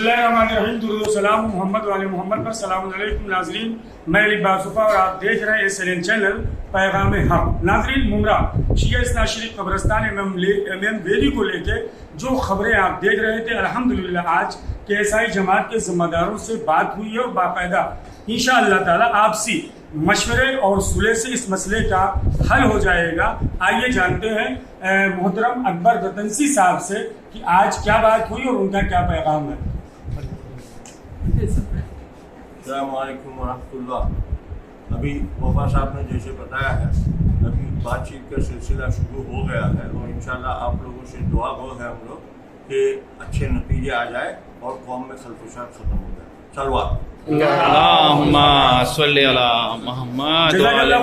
बिस्मिल्लाहिर्रहमानिर्रहीम। दुरूद सलाम मोहम्मद वाले मोहम्मद पर। सलाम अलैकुम नाजरीन, मैं अली बासुफा और आप देख रहे हैं SLN चैनल पैगाम हक। नाजरीन, मुमरा शिया इस्ना शरीफ कब्रस्तान MM बेदी को लेके जो खबरें आप देख रहे थे, अल्हम्दुलिल्लाह आज KSI जमात के जिम्मेदारों से बात हुई है और बाकायदा इंशाअल्लाह ताला आपसी मशवरे और सुलह से इस मसले का हल हो जाएगा। आइए जानते हैं मोहतरम अकबर गतनसी साहब से कि आज क्या बात हुई और उनका क्या पैगाम है। अस्सलाम वालेकुम वरहमतुल्लाह। अभी वफा साहब ने जैसे बताया है, अभी बातचीत का सिलसिला शुरू हो गया है और इंशाल्लाह आप लोगों से दुआ गो है हम लोग कि अच्छे नतीजे आ जाए और कौम में खलफशात ख़त्म हो जाए। चलवा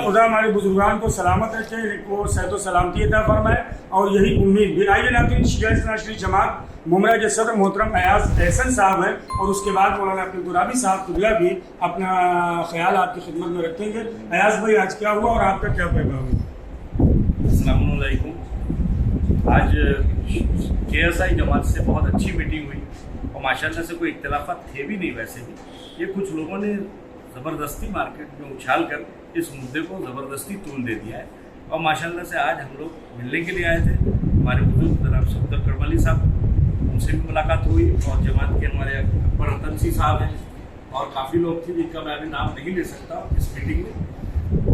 खुदा हमारे बुजुर्गान को सलामत रखे, इनको सेहत सलामती अता फरमाए और यही उम्मीद भी। आइए नाज़रीन, शिया इस्ना शरीफ जमात मुमरा के सदर मोहतरम अयाज एहसन साहब हैं और उसके बाद मौलाना अब्दुल तुराबी साहब कुबला भी अपना ख्याल आपकी खिदमत में रखेंगे। अयाज भाई, आज क्या हुआ और आपका क्या पैगाम है? अस्सलाम वालेकुम। आज KSI जमात से बहुत अच्छी मीटिंग हुई और माशाल्लाह से कोई इख्तिलाफात थे भी नहीं। वैसे भी ये कुछ लोगों ने ज़बरदस्ती मार्केट में उछाल कर इस मुद्दे को ज़बरदस्ती तूल दे दिया है और माशाल्लाह से आज हम लोग मिलने के लिए आए थे। हमारे बुजुर्ग जनाब सफदर करमली साहब, उनसे भी मुलाकात हुई और जमात के हमारे अकबर गतनसी साहब हैं और काफ़ी लोग थे जिनका मैं अभी नाम नहीं ले सकता इस मीटिंग में,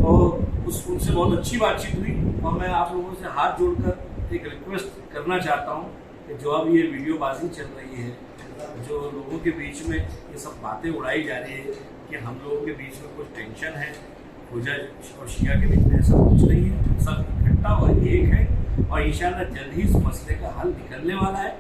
और उनसे बहुत अच्छी बातचीत हुई। और मैं आप लोगों से हाथ जोड़कर एक रिक्वेस्ट करना चाहता हूँ कि जो अब ये वीडियोबाजी चल रही है, जो लोगों के बीच में ये सब बातें उड़ाई जा रही है कि हम लोगों के बीच में कुछ टेंशन है, खोजा और शिया के बीच में ऐसा कुछ नहीं है। सब इकट्ठा और एक है और इंशाल्लाह जल्द ही इस मसले का हल निकलने वाला है।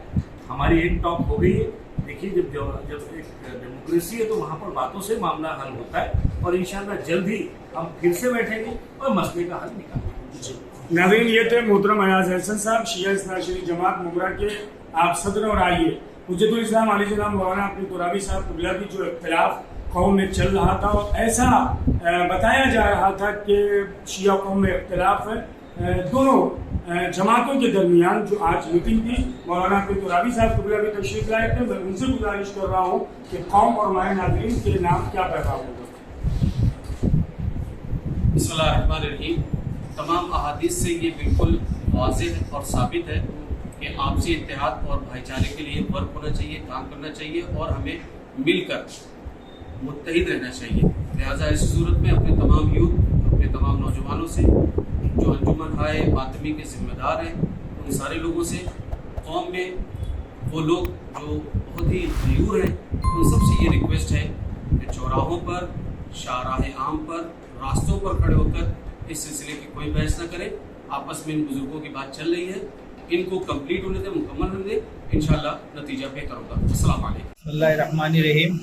हमारी एक टॉक हो गई है। देखिए, जब एक डेमोक्रेसी है तो वहाँ पर बातों से मामला हल होता है और इंशाल्लाह जल्द ही हम फिर से बैठेंगे और मसले का हल निकालेंगे। नाज़रीन, ये थे मोहतरम अयाज एहसन साहब, शिया इस्ना शरीफ जमात मुमरा के आप सदर। और आइए हुज्जतुल इस्लाम अली जनाब मौलाना अब्दुल तुराबी साहब कुबला की जो इख्तिलाफ कौम में चल रहा था और ऐसा बताया जा रहा था कि शिया कौम में इख्तिलाफ है दोनों जमातों के दरमियान। जो आज मीटिंग थी, मौलाना अब्दुल तुराबी साहब कुबला भी तशरीफ लाए थे। मैं उनसे गुजारिश कर रहा हूँ कि कौम और हमारे नाज़रीन के नाम क्या पैगाम होगा। बिस्मिल्लाहिर्रहमानिर्रहीम। तमाम अहादीस से ये बिल्कुल वाज़ेह और साबित है कि आपसी इत्तेहाद और भाईचारे के लिए वर्क होना चाहिए, काम करना चाहिए और हमें मिलकर मुत्तहिद रहना चाहिए। लिहाजा इस सूरत में अपने तमाम यूथ, अपने तमाम नौजवानों से, जो अंजुमन हाय मातमी के ज़िम्मेदार हैं, उन सारे लोगों से, कौम में वो लोग जो बहुत ही मयूर हैं, उन सबसे ये रिक्वेस्ट है कि चौराहों पर, शाहराह आम पर, रास्तों पर खड़े होकर इस सिलसिले की कोई बहस न करें। आपस में इन बुजुर्गों की बात चल रही है, इनको कंप्लीट होने दें, मुकम्मल होने दें, इंशाल्लाह नतीजा बेहतर होगा। अस्सलाम वालेकुम। बिस्मिल्लाहिर्रहमानिर्रहीम।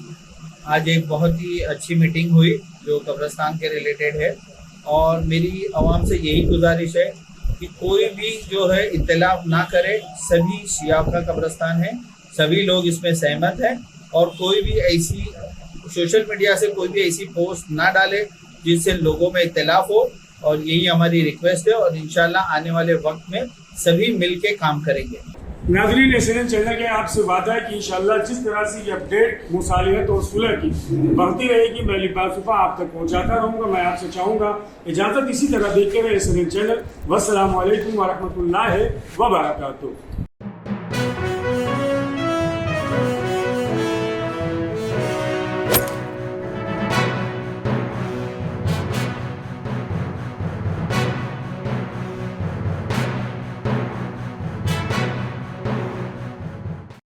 आज एक बहुत ही अच्छी मीटिंग हुई जो कब्रस्तान के रिलेटेड है और मेरी आवाम से यही गुजारिश है कि कोई भी जो है इख्तिलाफ ना करे। सभी शिया का कब्रस्तान है, सभी लोग इसमें सहमत हैं और कोई भी ऐसी सोशल मीडिया से कोई भी ऐसी पोस्ट ना डाले जिससे लोगों में इख्तिलाफ हो, और यही हमारी रिक्वेस्ट है और इंशाल्लाह आने वाले वक्त में सभी मिल के काम करेंगे। नाज़रीन, SLN चैनल के आपसे वादा है कि इंशाल्लाह जिस तरह से ये अपडेट मुसालिहत और सुलह की बढ़ती रहेगी, मैं अली बासुफा आप तक पहुँचाता रहूँगा। मैं आपसे चाहूँगा इजाज़त इसी तरह देखते रहे SLN चैनल। वस्सलामु अलैकुम वरहमतुल्लाहि व बरकातुहू।